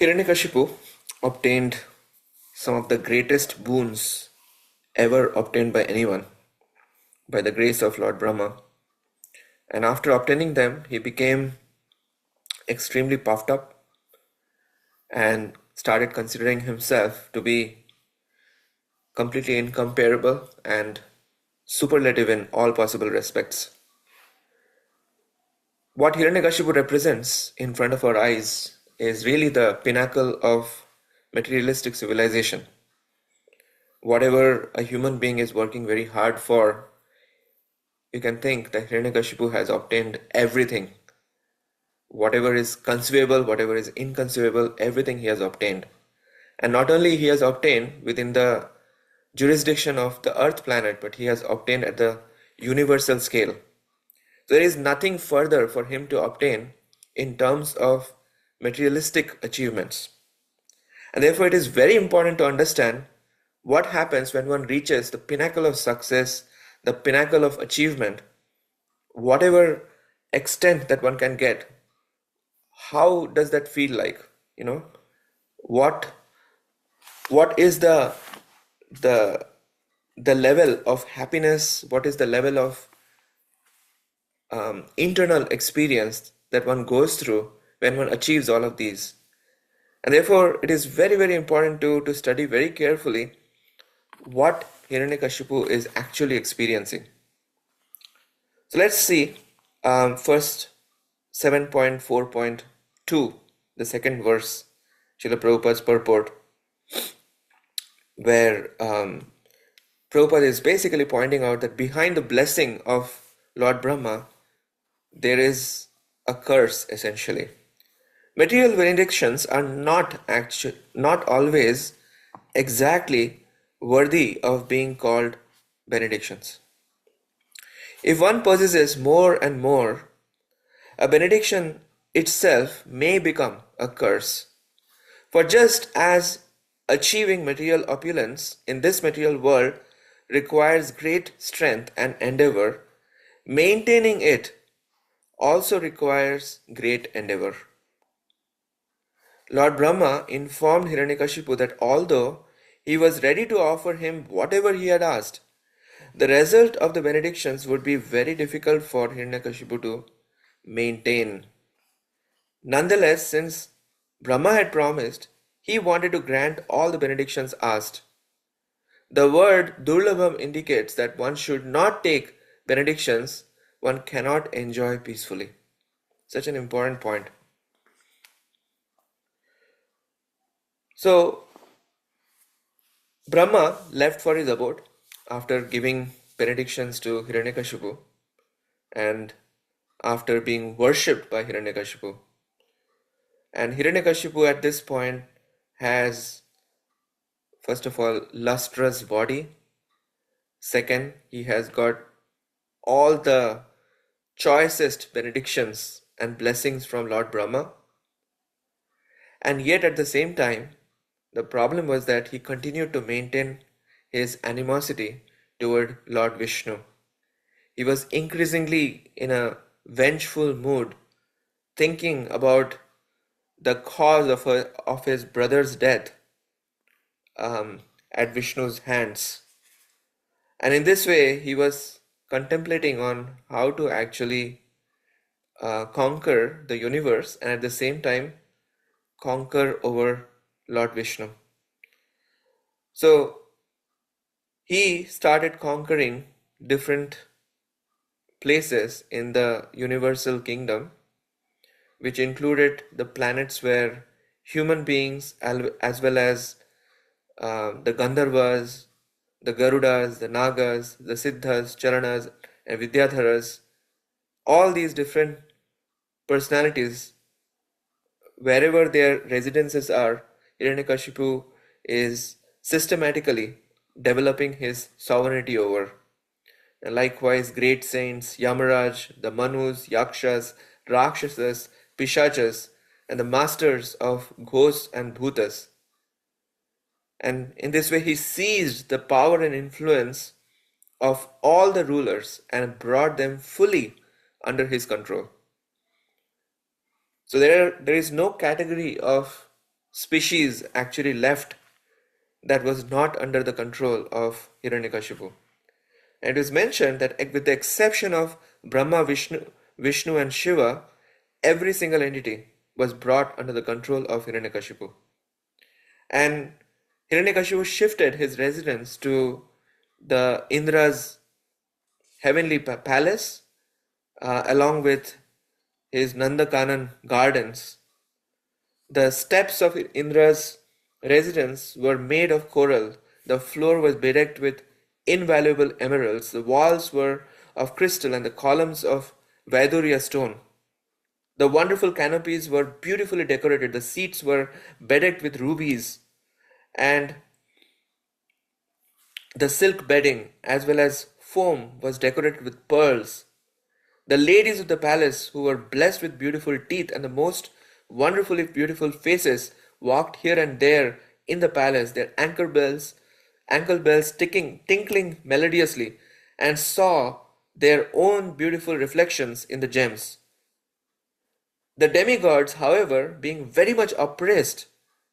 Hiranyakashipu obtained some of the greatest boons ever obtained by anyone by the grace of Lord Brahma. And after obtaining them, he became extremely puffed up and started considering himself to be completely incomparable and superlative in all possible respects. What Hiranyakashipu represents in front of our eyes is really the pinnacle of materialistic civilization. Whatever a human being is working very hard for, you can think that Hiranyakashipu has obtained everything. Whatever is conceivable, whatever is inconceivable, everything he has obtained. And not only he has obtained within the jurisdiction of the earth planet, but he has obtained at the universal scale. So there is nothing further for him to obtain in terms of materialistic achievements. And therefore it is very important to understand what happens when one reaches the pinnacle of success, the pinnacle of achievement, whatever extent that one can get. How does that feel like? You know, what what is the the level of happiness? What is the level of internal experience that one goes through when one achieves all of these? And therefore, it is very, very important to study very carefully what Hiranyakashipu is actually experiencing. So let's see first 7.4.2, the second verse, Srila Prabhupada's purport, where Prabhupada is basically pointing out that behind the blessing of Lord Brahma, there is a curse essentially. Material benedictions are not always exactly worthy of being called benedictions. If one possesses more and more, a benediction itself may become a curse. For just as achieving material opulence in this material world requires great strength and endeavor, maintaining it also requires great endeavor. Lord Brahma informed Hiranyakashipu that although he was ready to offer him whatever he had asked, the result of the benedictions would be very difficult for Hiranyakashipu to maintain. Nonetheless, since Brahma had promised, he wanted to grant all the benedictions asked. The word Durlabham indicates that one should not take benedictions one cannot enjoy peacefully. Such an important point. So, Brahma left for his abode after giving benedictions to Hiranyakashipu and after being worshipped by Hiranyakashipu. And Hiranyakashipu at this point has, first of all, lustrous body. Second, he has got all the choicest benedictions and blessings from Lord Brahma. And yet at the same time, the problem was that he continued to maintain his animosity toward Lord Vishnu. He was increasingly in a vengeful mood, thinking about the cause of his brother's death at Vishnu's hands. And in this way, he was contemplating on how to actually conquer the universe and at the same time conquer over Lord Vishnu. So he started conquering different places in the universal kingdom, which included the planets where human beings as well as the Gandharvas, the Garudas, the Nagas, the Siddhas, Charanas, and Vidyadharas, all these different personalities, wherever their residences are, Hiranyakashipu is systematically developing his sovereignty over. And likewise, great saints, Yamaraj, the Manus, Yakshas, Rakshasas, Pishachas, and the masters of ghosts and bhutas. And in this way, he seized the power and influence of all the rulers and brought them fully under his control. So there is no category of species actually left that was not under the control of Hiranyakashipu. And it is mentioned that with the exception of Brahma, Vishnu and Shiva, every single entity was brought under the control of Hiranyakashipu. And Hiranyakashipu shifted his residence to the Indra's heavenly palace along with his Nandakanan gardens. The steps of Indra's residence were made of coral, the floor was bedecked with invaluable emeralds, the walls were of crystal, and the columns of Vaidurya stone. The wonderful canopies were beautifully decorated, the seats were bedecked with rubies, and the silk bedding as well as foam was decorated with pearls. The ladies of the palace, who were blessed with beautiful teeth and the most wonderfully beautiful faces, walked here and there in the palace, their ankle bells tinkling melodiously, and saw their own beautiful reflections in the gems. The demigods, however, being very much oppressed,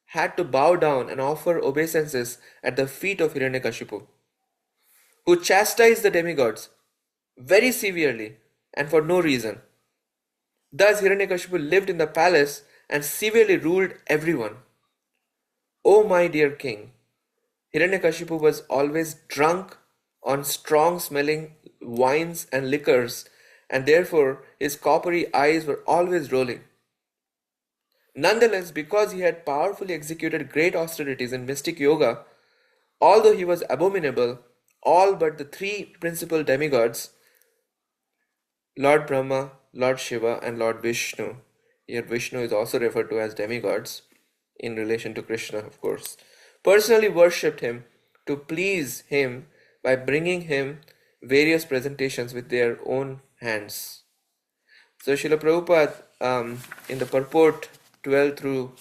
had to bow down and offer obeisances at the feet of Hiranyakashipu, who chastised the demigods very severely and for no reason. Thus Hiranyakashipu lived in the palace and severely ruled everyone. O my dear king, Hiranyakashipu was always drunk on strong smelling wines and liquors, and therefore his coppery eyes were always rolling. Nonetheless, because he had powerfully executed great austerities in mystic yoga, although he was abominable, all but the three principal demigods, Lord Brahma, Lord Shiva, and Lord Vishnu. Here, Vishnu is also referred to as demigods in relation to Krishna, of course. Personally worshipped him to please him by bringing him various presentations with their own hands. So, Srila Prabhupada, in the purport 9 through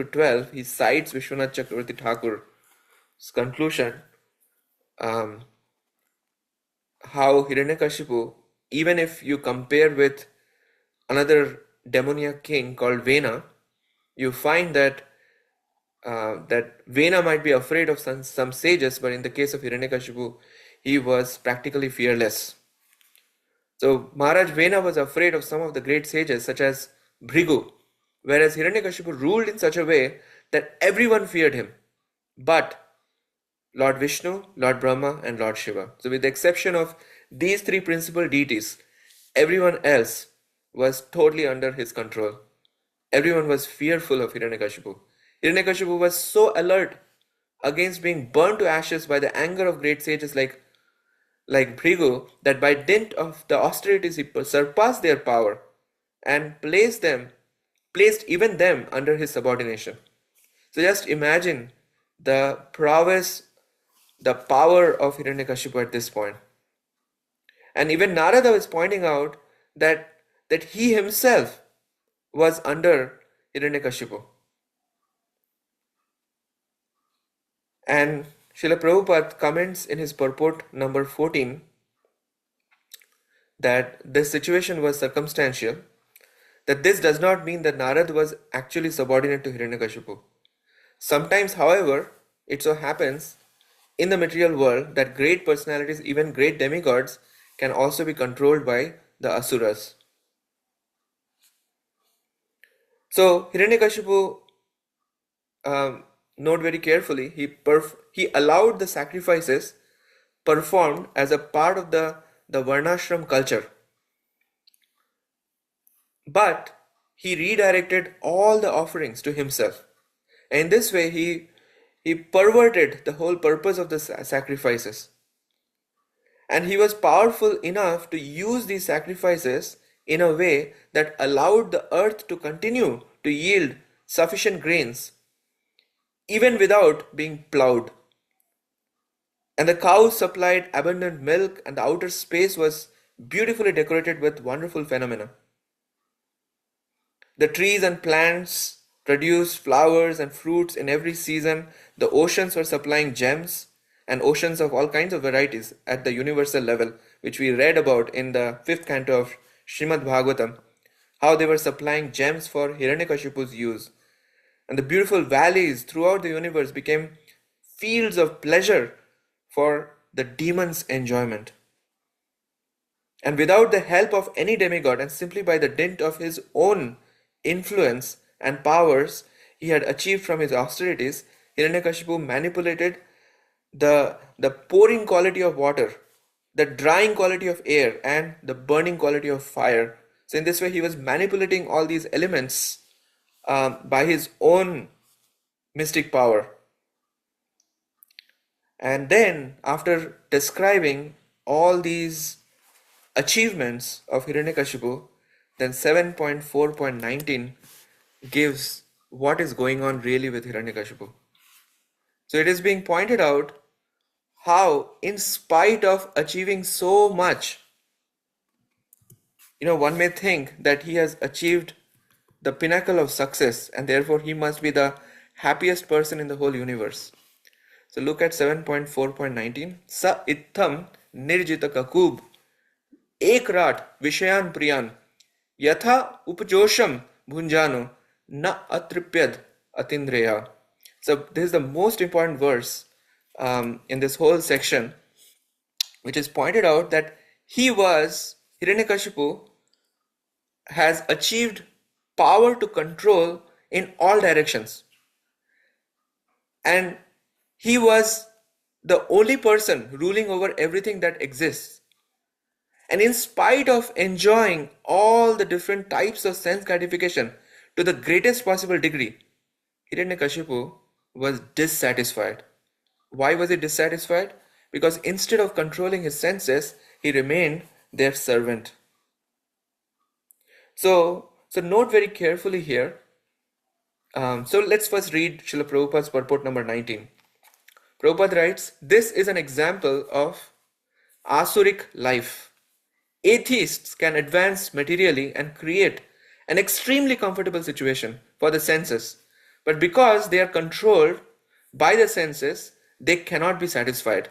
12, he cites Vishwanath Chakravarti Thakur's conclusion, how Hiranyakashipu, even if you compare with another demoniac king called Vena, you find that Vena might be afraid of some sages, but in the case of Hiranyakashipu, he was practically fearless. So Maharaj Vena was afraid of some of the great sages such as Bhrigu, whereas Hiranyakashipu ruled in such a way that everyone feared him, but Lord Vishnu, Lord Brahma, and Lord Shiva. So with the exception of these three principal deities, everyone else was totally under his control. Everyone was fearful of Hiranyakashipu. Hiranyakashipu was so alert against being burned to ashes by the anger of great sages like Bhrigu, that by dint of the austerities he surpassed their power and placed even them under his subordination. So just imagine the prowess, the power of Hiranyakashipu at this point. And even Narada was pointing out that he himself was under Hiranyakashipu. And Srila Prabhupada comments in his purport number 14 that this situation was circumstantial, that this does not mean that Narad was actually subordinate to Hiranyakashipu. Sometimes, however, it so happens in the material world that great personalities, even great demigods, can also be controlled by the asuras. So Hiranyakashipu, note very carefully, he allowed the sacrifices performed as a part of the varnashram culture, but he redirected all the offerings to himself. And in this way, he perverted the whole purpose of the sacrifices. And he was powerful enough to use these sacrifices in a way that allowed the earth to continue to yield sufficient grains even without being plowed. And the cows supplied abundant milk, and the outer space was beautifully decorated with wonderful phenomena. The trees and plants produced flowers and fruits in every season. The oceans were supplying gems, and oceans of all kinds of varieties at the universal level, which we read about in the 5th canto of Srimad Bhagavatam, how they were supplying gems for Hiranyakashipu's use. and the beautiful valleys throughout the universe became fields of pleasure for the demon's enjoyment. And without the help of any demigod, and simply by the dint of his own influence and powers he had achieved from his austerities, Hiranyakashipu manipulated the pouring quality of water, the drying quality of air, and the burning quality of fire. So, in this way, he was manipulating all these elements by his own mystic power. And then, after describing all these achievements of Hiranyakashipu, then 7.4.19 gives what is going on really with Hiranyakashipu. So it is being pointed out how, in spite of achieving so much, one may think that he has achieved the pinnacle of success and therefore he must be the happiest person in the whole universe. So look at 7.4.19. Sa ittham nirjita kakub एक रात विषयान प्रियान यथा उपजोषम भुंजानो na atripyad atindreya. So this is the most important verse in this whole section, which is pointed out that Hiranyakashipu has achieved power to control in all directions. And he was the only person ruling over everything that exists. And in spite of enjoying all the different types of sense gratification to the greatest possible degree, Hiranyakashipu was dissatisfied. Why was he dissatisfied? Because instead of controlling his senses, he remained their servant. So note very carefully here. So let's first read Srila Prabhupada's purport number 19. Prabhupada writes, this is an example of asuric life. Atheists can advance materially and create an extremely comfortable situation for the senses, but because they are controlled by the senses, they cannot be satisfied.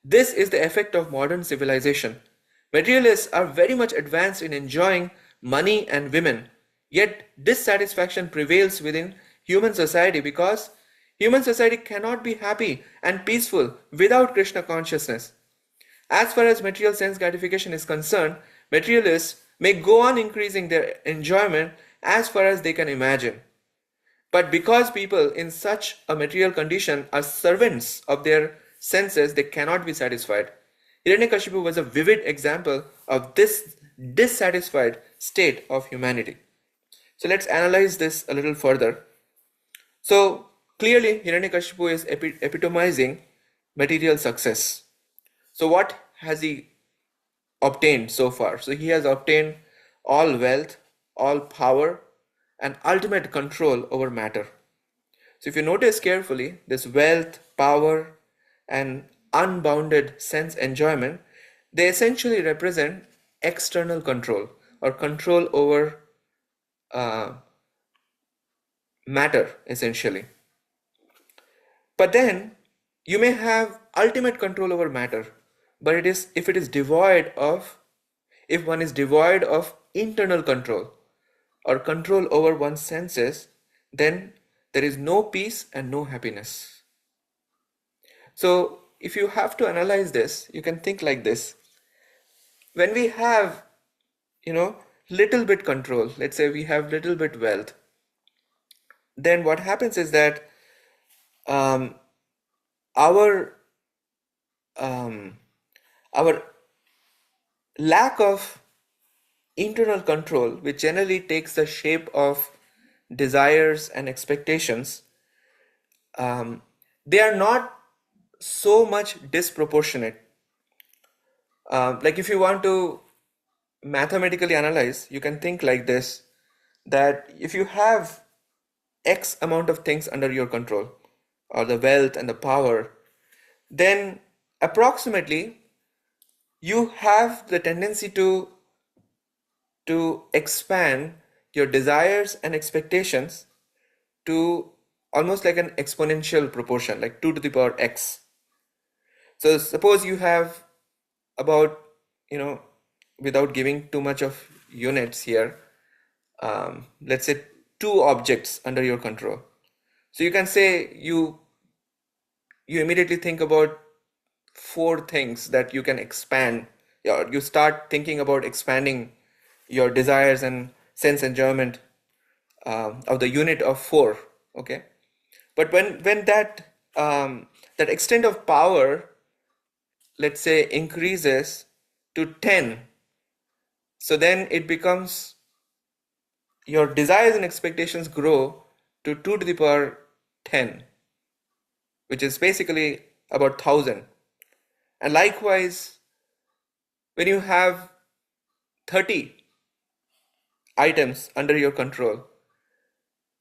This is the effect of modern civilization. Materialists are very much advanced in enjoying money and women, yet dissatisfaction prevails within human society because human society cannot be happy and peaceful without Krishna consciousness. As far as material sense gratification is concerned, materialists may go on increasing their enjoyment as far as they can imagine. But because people in such a material condition are servants of their senses, they cannot be satisfied. Hiranyakashipu was a vivid example of this dissatisfied state of humanity. So let's analyze this a little further. So clearly Hiranyakashipu is epitomizing material success. So what has he obtained so far? So he has obtained all wealth, all power, and ultimate control over matter. So if you notice carefully, this wealth, power, and unbounded sense enjoyment, they essentially represent external control or control over matter, essentially. But then you may have ultimate control over matter, but if one is devoid of internal control or control over one's senses, then there is no peace and no happiness. So if you have to analyze this, you can think like this. When we have, little bit control, let's say we have little bit wealth, then what happens is that our lack of internal control, which generally takes the shape of desires and expectations, they are not so much disproportionate. Like if you want to mathematically analyze, you can think like this, that if you have X amount of things under your control, or the wealth and the power, then approximately you have the tendency to expand your desires and expectations to almost like an exponential proportion, like 2 to the power x. So suppose you have about, without giving too much of units here, let's say 2 objects under your control. So you can say you immediately think about 4 things that you can expand. You start thinking about expanding your desires and sense enjoyment of the unit of 4. Okay, but when that extent of power, let's say, increases to 10, so then it becomes, your desires and expectations grow to 2 to the power 10, which is basically about 1000. And likewise, when you have 30 items under your control,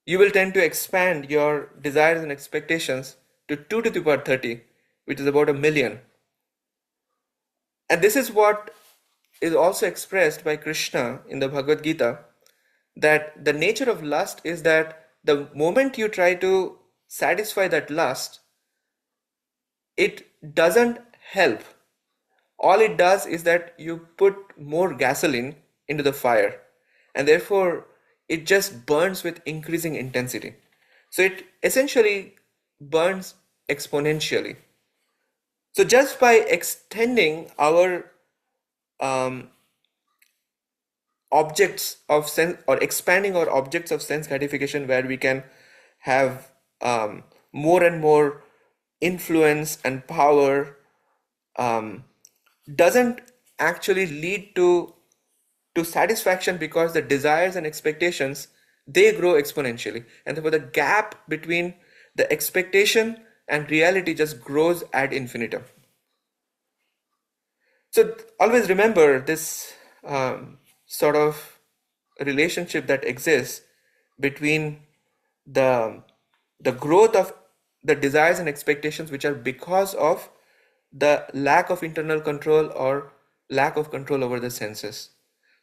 you will tend to expand your desires and expectations to 2 to the power 30, which is about a million. And this is what is also expressed by Krishna in the Bhagavad Gita, that the nature of lust is that the moment you try to satisfy that lust, it doesn't help. All it does is that you put more gasoline into the fire, and therefore it just burns with increasing intensity. So it essentially burns exponentially. So just by extending our um, objects of sense, or expanding our objects of sense gratification, where we can have more and more influence and power, um, doesn't actually lead to satisfaction, because the desires and expectations, they grow exponentially, and therefore the gap between the expectation and reality just grows ad infinitum. So always remember this sort of relationship that exists between the growth of the desires and expectations, which are because of the lack of internal control or lack of control over the senses.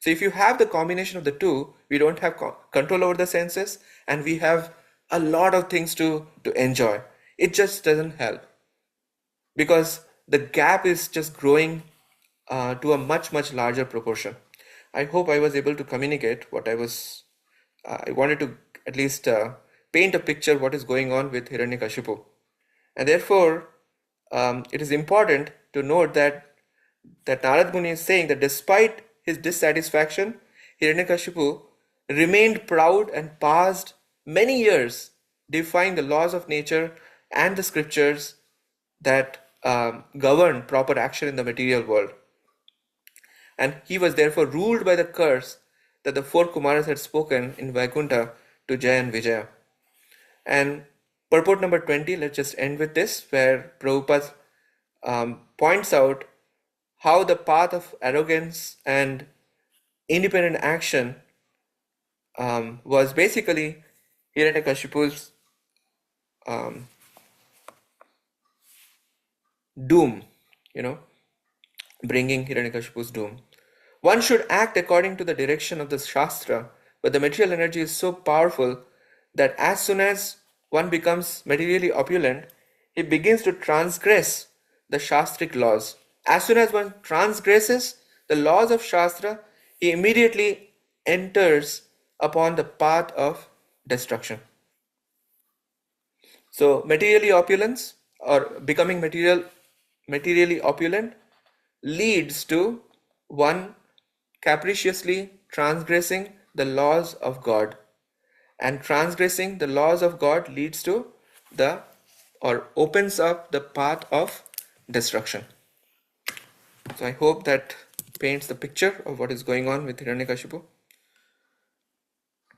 So if you have the combination of the two, we don't have control over the senses, and we have a lot of things to enjoy. It just doesn't help, because the gap is just growing to a much larger proportion. I hope I was able to communicate what I wanted to at least paint a picture what is going on with Hiraṇyakaśipu. And therefore, it is important to note that Narad Muni is saying that despite his dissatisfaction, Hiraṇyakaśipu remained proud and passed many years defying the laws of nature and the scriptures that govern proper action in the material world. And he was therefore ruled by the curse that the 4 Kumaras had spoken in Vaikuntha to Jaya and Vijaya. And purport number 20, let's just end with this, where Prabhupada points out how the path of arrogance and independent action was basically Hiraṇyakashipu's doom, bringing Hiraṇyakashipu's doom. One should act according to the direction of the Shastra, but the material energy is so powerful that as soon as one becomes materially opulent, he begins to transgress the Shastric laws. As soon as one transgresses the laws of Shastra, he immediately enters upon the path of destruction. So materially opulence, or becoming materially opulent, leads to one capriciously transgressing the laws of God, and transgressing the laws of God leads to opens up the path of destruction. So I hope that paints the picture of what is going on with Hiraṇyakashipu.